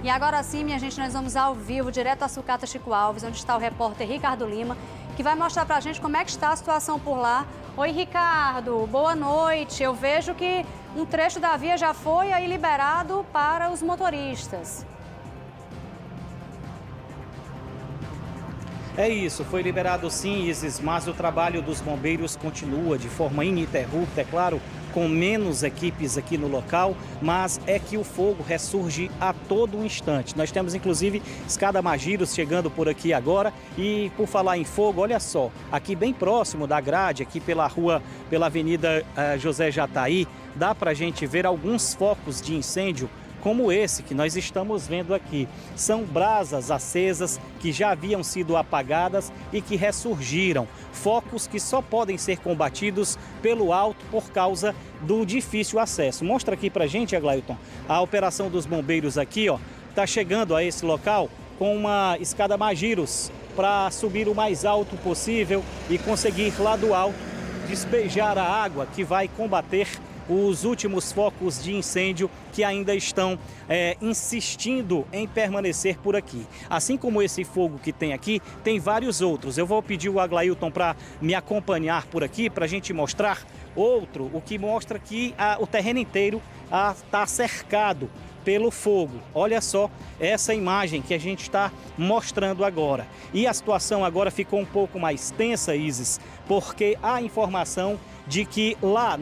E agora sim, minha gente, nós vamos ao vivo, direto à Sucata Chico Alves, onde está o repórter Ricardo Lima, que vai mostrar pra gente como é que está a situação por lá. Oi, Ricardo, boa noite. Eu vejo que um trecho da via já foi aí liberado para os motoristas. É isso, foi liberado sim, Isis, mas o trabalho dos bombeiros continua de forma ininterrupta, é claro, com menos equipes aqui no local, mas é que o fogo ressurge a todo instante. Nós temos inclusive Escada Magiros chegando por aqui agora e por falar em fogo, olha só, aqui bem próximo da grade, aqui pela Avenida José Jataí, dá pra gente ver alguns focos de incêndio como esse que nós estamos vendo aqui. São brasas acesas que já haviam sido apagadas e que ressurgiram. Focos que só podem ser combatidos pelo alto por causa do difícil acesso. Mostra aqui pra gente, Aglailton, a operação dos bombeiros aqui, ó, tá chegando a esse local com uma escada Magiros para subir o mais alto possível e conseguir lá do alto despejar a água que vai combater os últimos focos de incêndio que ainda estão insistindo em permanecer por aqui. Assim como esse fogo que tem aqui, tem vários outros. Eu vou pedir o Aglailton para me acompanhar por aqui, para a gente mostrar outro, o que mostra que o terreno inteiro está cercado pelo fogo. Olha só essa imagem que a gente está mostrando agora. E a situação agora ficou um pouco mais tensa, Isis, porque há informação de que lá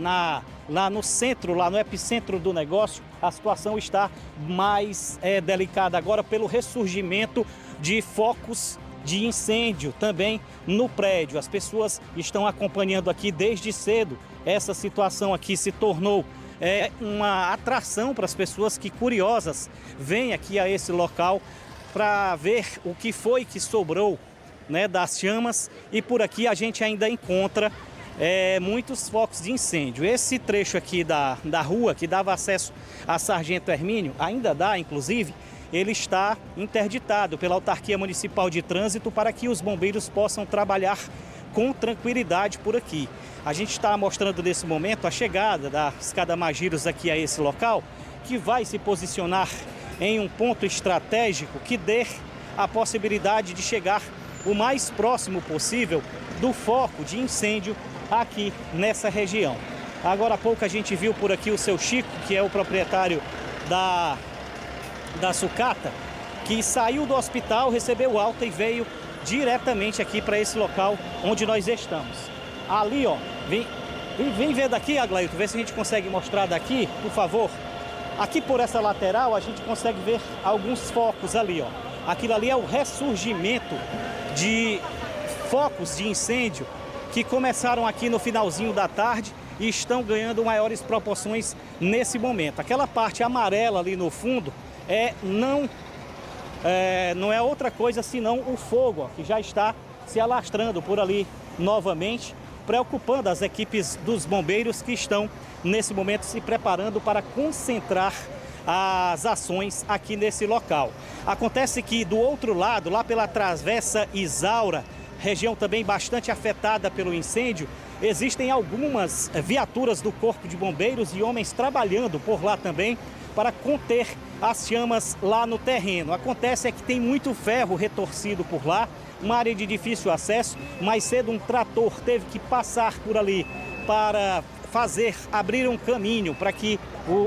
no centro, lá no epicentro do negócio, a situação está mais delicada agora pelo ressurgimento de focos de incêndio também no prédio. As pessoas estão acompanhando aqui desde cedo. Essa situação aqui se tornou uma atração para as pessoas que, curiosas, vêm aqui a esse local para ver o que foi que sobrou, né, das chamas. E por aqui a gente ainda encontra muitos focos de incêndio. Esse trecho aqui da rua que dava acesso a Sargento Hermínio, ainda dá, inclusive, ele está interditado pela Autarquia Municipal de Trânsito para que os bombeiros possam trabalhar com tranquilidade por aqui. A gente está mostrando nesse momento a chegada da Escada Magiros aqui a esse local, que vai se posicionar em um ponto estratégico que dê a possibilidade de chegar o mais próximo possível do foco de incêndio aqui nessa região. Agora há pouco a gente viu por aqui o seu Chico, que é o proprietário da sucata, que saiu do hospital, recebeu alta e veio diretamente aqui para esse local onde nós estamos. Ali, ó, vem ver daqui, Aglailton, ver se a gente consegue mostrar daqui, por favor. Aqui por essa lateral a gente consegue ver alguns focos ali, ó. Aquilo ali é o ressurgimento de focos de incêndio que começaram aqui no finalzinho da tarde e estão ganhando maiores proporções nesse momento. Aquela parte amarela ali no fundo não é outra coisa senão o fogo, ó, que já está se alastrando por ali novamente, preocupando as equipes dos bombeiros que estão nesse momento se preparando para concentrar as ações aqui nesse local. Acontece que do outro lado, lá pela Travessa Isaura, região também bastante afetada pelo incêndio, existem algumas viaturas do Corpo de Bombeiros e homens trabalhando por lá também para conter as chamas lá no terreno. Acontece que tem muito ferro retorcido por lá, uma área de difícil acesso. Mais cedo um trator teve que passar por ali para abrir um caminho para que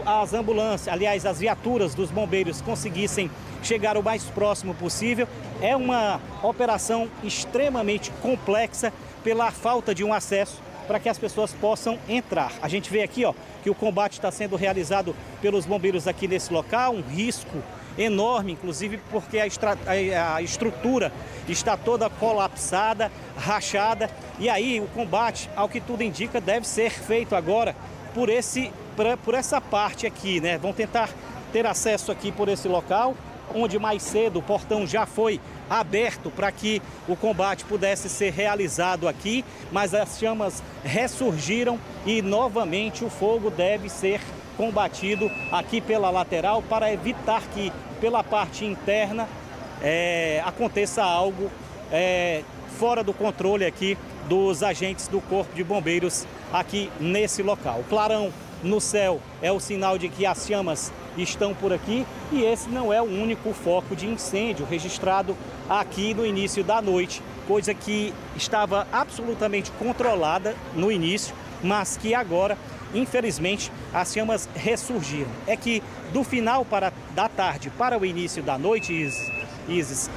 as ambulâncias, aliás, as viaturas dos bombeiros conseguissem chegar o mais próximo possível. É uma operação extremamente complexa pela falta de um acesso para que as pessoas possam entrar. A gente vê aqui, ó, que o combate está sendo realizado pelos bombeiros aqui nesse local, um risco enorme, inclusive porque a estrutura está toda colapsada, rachada, e aí o combate, ao que tudo indica, deve ser feito agora por essa parte aqui, né? Vão tentar ter acesso aqui por esse local, onde mais cedo o portão já foi aberto para que o combate pudesse ser realizado aqui, mas as chamas ressurgiram e novamente o fogo deve ser combatido aqui pela lateral para evitar que pela parte interna aconteça algo fora do controle aqui dos agentes do Corpo de Bombeiros aqui nesse local. O clarão no céu é o sinal de que as chamas estão por aqui e esse não é o único foco de incêndio registrado aqui no início da noite, coisa que estava absolutamente controlada no início, mas que agora, infelizmente, as chamas ressurgiram. É que do final da tarde para o início da noite, Isis,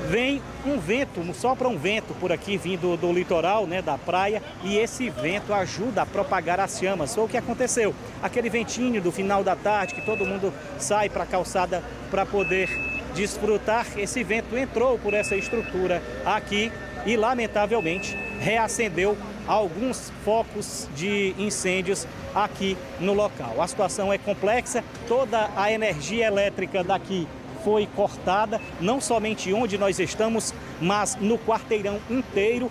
vem um vento, sopra um vento por aqui vindo do litoral, né, da praia, e esse vento ajuda a propagar as chamas. Foi o que aconteceu. Aquele ventinho do final da tarde, que todo mundo sai para a calçada para poder desfrutar, esse vento entrou por essa estrutura aqui e, lamentavelmente, reacendeu alguns focos de incêndios aqui no local. A situação é complexa, toda a energia elétrica daqui foi cortada, não somente onde nós estamos, mas no quarteirão inteiro.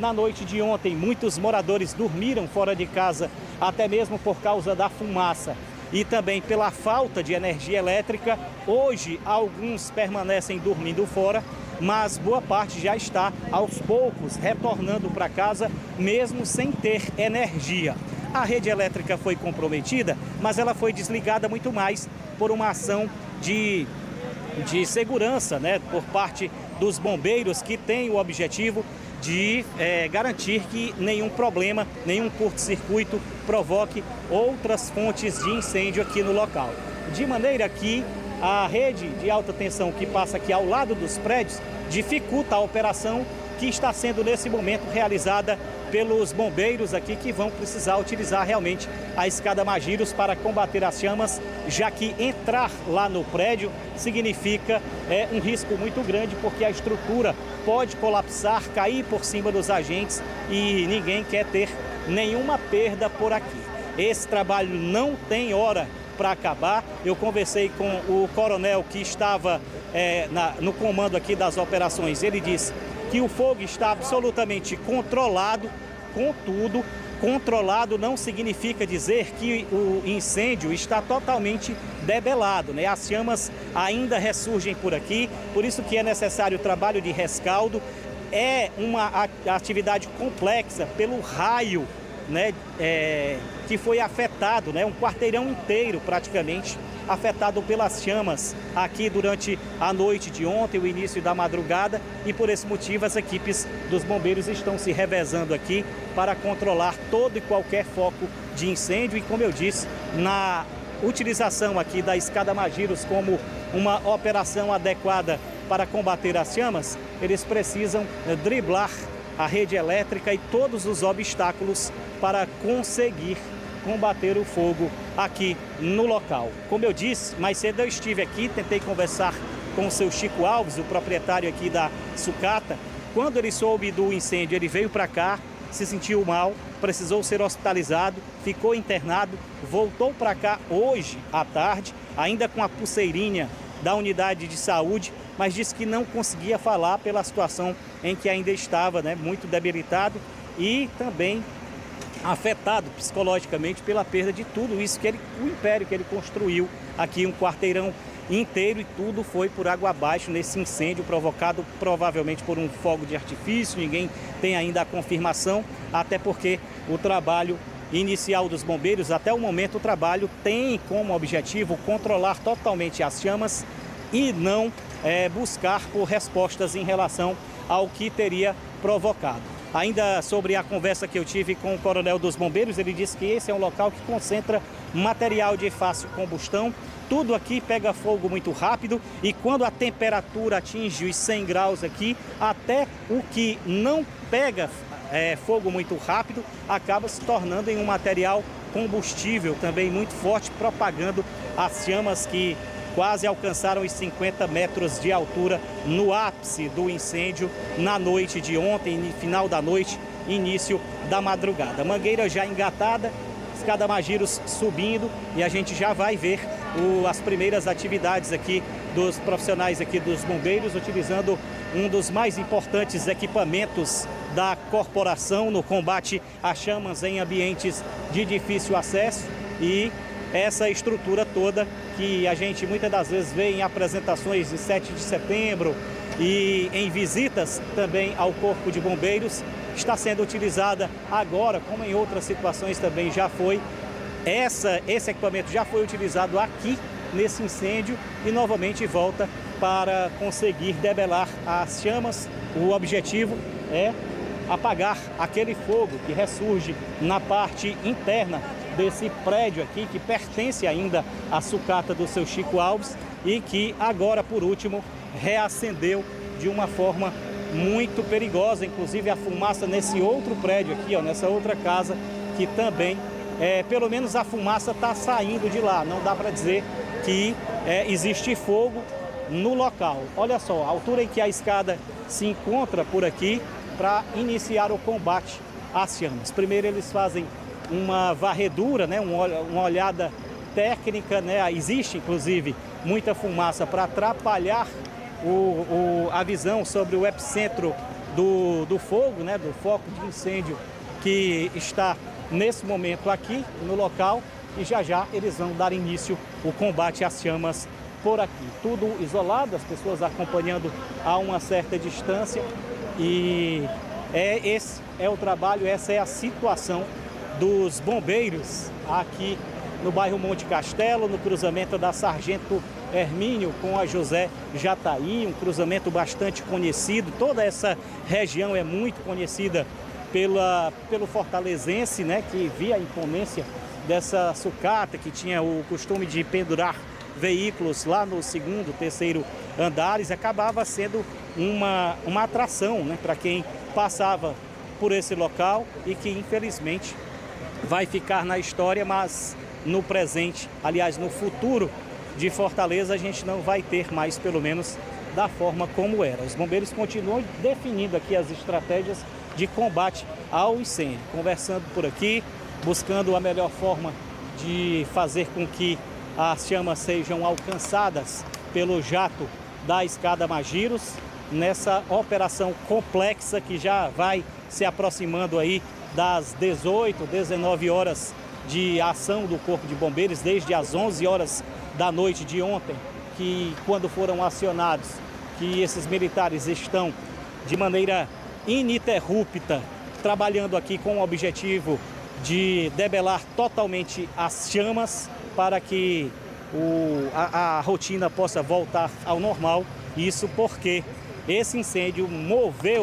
Na noite de ontem, muitos moradores dormiram fora de casa, até mesmo por causa da fumaça e também pela falta de energia elétrica. Hoje, alguns permanecem dormindo fora, mas boa parte já está, aos poucos, retornando para casa, mesmo sem ter energia. A rede elétrica foi comprometida, mas ela foi desligada muito mais por uma ação de segurança, né, por parte dos bombeiros, que tem o objetivo de garantir que nenhum problema, nenhum curto-circuito provoque outras fontes de incêndio aqui no local. De maneira que a rede de alta tensão que passa aqui ao lado dos prédios dificulta a operação que está sendo nesse momento realizada pelos bombeiros aqui, que vão precisar utilizar realmente a escada Magiros para combater as chamas, já que entrar lá no prédio significa um risco muito grande, porque a estrutura pode colapsar, cair por cima dos agentes e ninguém quer ter nenhuma perda por aqui. Esse trabalho não tem hora para acabar. Eu conversei com o coronel que estava no comando aqui das operações. Ele disse que o fogo está absolutamente controlado. Contudo, controlado não significa dizer que o incêndio está totalmente debelado, né? As chamas ainda ressurgem por aqui, por isso que é necessário o trabalho de rescaldo. É uma atividade complexa pelo raio, né, que foi afetado, né, um quarteirão inteiro praticamente afetado pelas chamas aqui durante a noite de ontem, o início da madrugada, e por esse motivo as equipes dos bombeiros estão se revezando aqui para controlar todo e qualquer foco de incêndio. E como eu disse, na utilização aqui da escada Magiros como uma operação adequada para combater as chamas, eles precisam driblar a rede elétrica e todos os obstáculos para conseguir combater o fogo aqui no local. Como eu disse, mais cedo eu estive aqui, tentei conversar com o seu Chico Alves, o proprietário aqui da sucata. Quando ele soube do incêndio, ele veio para cá, se sentiu mal, precisou ser hospitalizado, ficou internado, voltou para cá hoje à tarde, ainda com a pulseirinha da unidade de saúde, mas disse que não conseguia falar pela situação em que ainda estava, né, muito debilitado e também afetado psicologicamente pela perda de tudo isso o império que ele construiu aqui, um quarteirão inteiro, e tudo foi por água abaixo nesse incêndio provocado provavelmente por um fogo de artifício. Ninguém tem ainda a confirmação, até porque o trabalho inicial dos bombeiros, até o momento, o trabalho tem como objetivo controlar totalmente as chamas e não buscar por respostas em relação ao que teria provocado. Ainda sobre a conversa que eu tive com o coronel dos bombeiros, ele disse que esse é um local que concentra material de fácil combustão. Tudo aqui pega fogo muito rápido e quando a temperatura atinge os 100 graus aqui, até o que não pega fogo muito rápido acaba se tornando em um material combustível também muito forte, propagando as chamas que quase alcançaram os 50 metros de altura no ápice do incêndio na noite de ontem, no final da noite, início da madrugada. Mangueira já engatada, escada Magiros subindo, e a gente já vai ver as primeiras atividades aqui dos profissionais aqui dos bombeiros, utilizando um dos mais importantes equipamentos da corporação no combate a chamas em ambientes de difícil acesso, e essa estrutura toda que a gente muitas das vezes vê em apresentações de 7 de setembro e em visitas também ao Corpo de Bombeiros, está sendo utilizada agora, como em outras situações também já foi. Esse equipamento já foi utilizado aqui nesse incêndio e novamente volta para conseguir debelar as chamas. O objetivo é apagar aquele fogo que ressurge na parte interna desse prédio aqui, que pertence ainda à sucata do seu Chico Alves e que agora, por último, reacendeu de uma forma muito perigosa. Inclusive a fumaça nesse outro prédio aqui, ó, nessa outra casa, que também, pelo menos a fumaça está saindo de lá. Não dá para dizer que existe fogo no local. Olha só, a altura em que a escada se encontra por aqui para iniciar o combate às chamas. Primeiro eles fazem uma varredura, né, uma olhada técnica, né? Existe inclusive muita fumaça para atrapalhar a visão sobre o epicentro do fogo, né, do foco de incêndio que está nesse momento aqui no local, e já já eles vão dar início ao combate às chamas por aqui. Tudo isolado, as pessoas acompanhando a uma certa distância, e esse é o trabalho, essa é a situação dos bombeiros aqui no bairro Monte Castelo, no cruzamento da Sargento Hermínio com a José Jataí, um cruzamento bastante conhecido. Toda essa região é muito conhecida pelo fortalezense, né, que via a imponência dessa sucata, que tinha o costume de pendurar veículos lá no segundo, terceiro andares. Acabava sendo uma atração, né, para quem passava por esse local e que infelizmente vai ficar na história, mas no presente, aliás, no futuro de Fortaleza, a gente não vai ter mais, pelo menos da forma como era. Os bombeiros continuam definindo aqui as estratégias de combate ao incêndio, conversando por aqui, buscando a melhor forma de fazer com que as chamas sejam alcançadas pelo jato da escada Magiros, nessa operação complexa que já vai se aproximando aí das 18, 19 horas de ação do Corpo de Bombeiros, desde as 11 horas da noite de ontem, que quando foram acionados, que esses militares estão de maneira ininterrupta trabalhando aqui com o objetivo de debelar totalmente as chamas para que a rotina possa voltar ao normal. Isso porque esse incêndio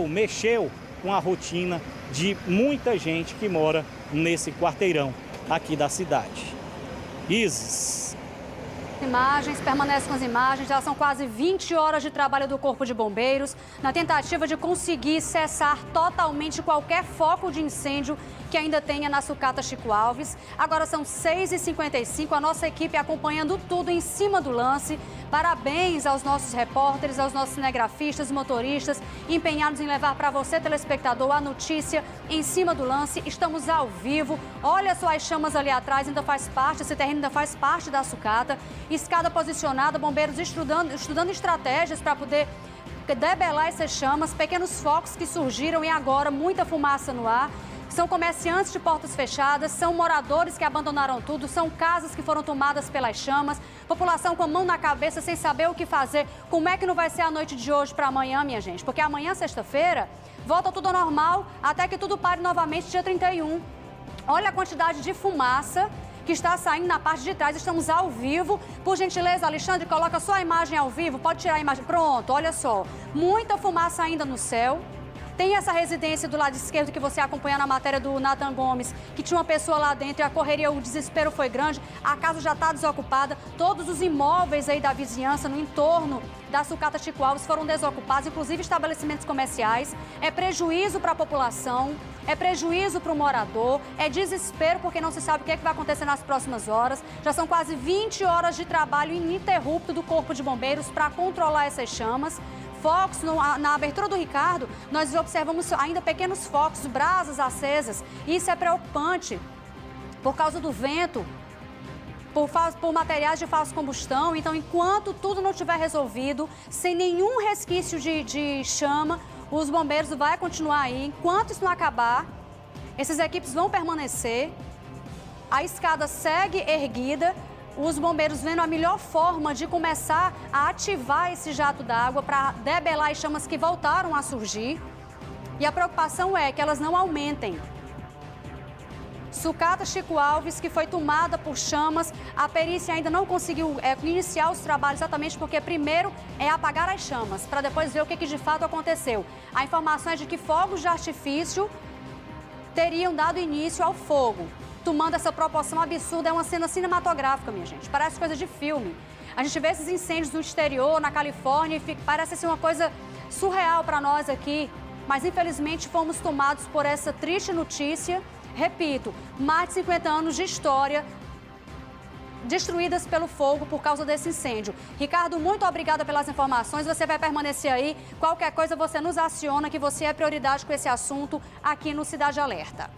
mexeu com a rotina de muita gente que mora nesse quarteirão aqui da cidade. Isis. Imagens, permanece com as imagens, já são quase 20 horas de trabalho do Corpo de Bombeiros na tentativa de conseguir cessar totalmente qualquer foco de incêndio que ainda tenha na sucata Chico Alves. Agora são 6h55, a nossa equipe acompanhando tudo em cima do lance. Parabéns aos nossos repórteres, aos nossos cinegrafistas, motoristas, empenhados em levar para você, telespectador, a notícia em cima do lance. Estamos ao vivo, olha só as chamas ali atrás, ainda faz parte, esse terreno ainda faz parte da sucata. Escada posicionada, bombeiros estudando estratégias para poder debelar essas chamas, pequenos focos que surgiram e agora muita fumaça no ar. São comerciantes de portas fechadas, são moradores que abandonaram tudo, são casas que foram tomadas pelas chamas, população com a mão na cabeça sem saber o que fazer. Como é que não vai ser a noite de hoje para amanhã, minha gente? Porque amanhã, sexta-feira, volta tudo ao normal até que tudo pare novamente dia 31. Olha a quantidade de fumaça que está saindo na parte de trás. Estamos ao vivo. Por gentileza, Alexandre, coloca só a imagem ao vivo. Pode tirar a imagem. Pronto, olha só. Muita fumaça ainda no céu. Tem essa residência do lado esquerdo que você acompanha na matéria do Nathan Gomes, que tinha uma pessoa lá dentro e a correria, o desespero foi grande. A casa já está desocupada. Todos os imóveis aí da vizinhança no entorno da sucata Chico Alves foram desocupados, inclusive estabelecimentos comerciais. É prejuízo para a população, é prejuízo para o morador, é desespero porque não se sabe o que vai acontecer nas próximas horas. Já são quase 20 horas de trabalho ininterrupto do Corpo de Bombeiros para controlar essas chamas. Focos, na abertura do Ricardo, nós observamos ainda pequenos focos, brasas acesas. Isso é preocupante por causa do vento, por materiais de falsa combustão. Então, enquanto tudo não estiver resolvido, sem nenhum resquício de chama, os bombeiros vão continuar aí. Enquanto isso não acabar, essas equipes vão permanecer. A escada segue erguida. Os bombeiros vendo a melhor forma de começar a ativar esse jato d'água para debelar as chamas que voltaram a surgir. E a preocupação é que elas não aumentem. Sucata Chico Alves, que foi tomada por chamas. A perícia ainda não conseguiu iniciar os trabalhos exatamente porque primeiro é apagar as chamas, para depois ver o que de fato aconteceu. A informação é de que fogos de artifício teriam dado início ao fogo, tomando essa proporção absurda. É uma cena cinematográfica, minha gente, parece coisa de filme. A gente vê esses incêndios no exterior, na Califórnia, e parece ser uma coisa surreal para nós aqui, mas infelizmente fomos tomados por essa triste notícia. Repito, mais de 50 anos de história destruídas pelo fogo por causa desse incêndio. Ricardo, muito obrigada pelas informações. Você vai permanecer aí. Qualquer coisa você nos aciona, que você é prioridade com esse assunto aqui no Cidade Alerta.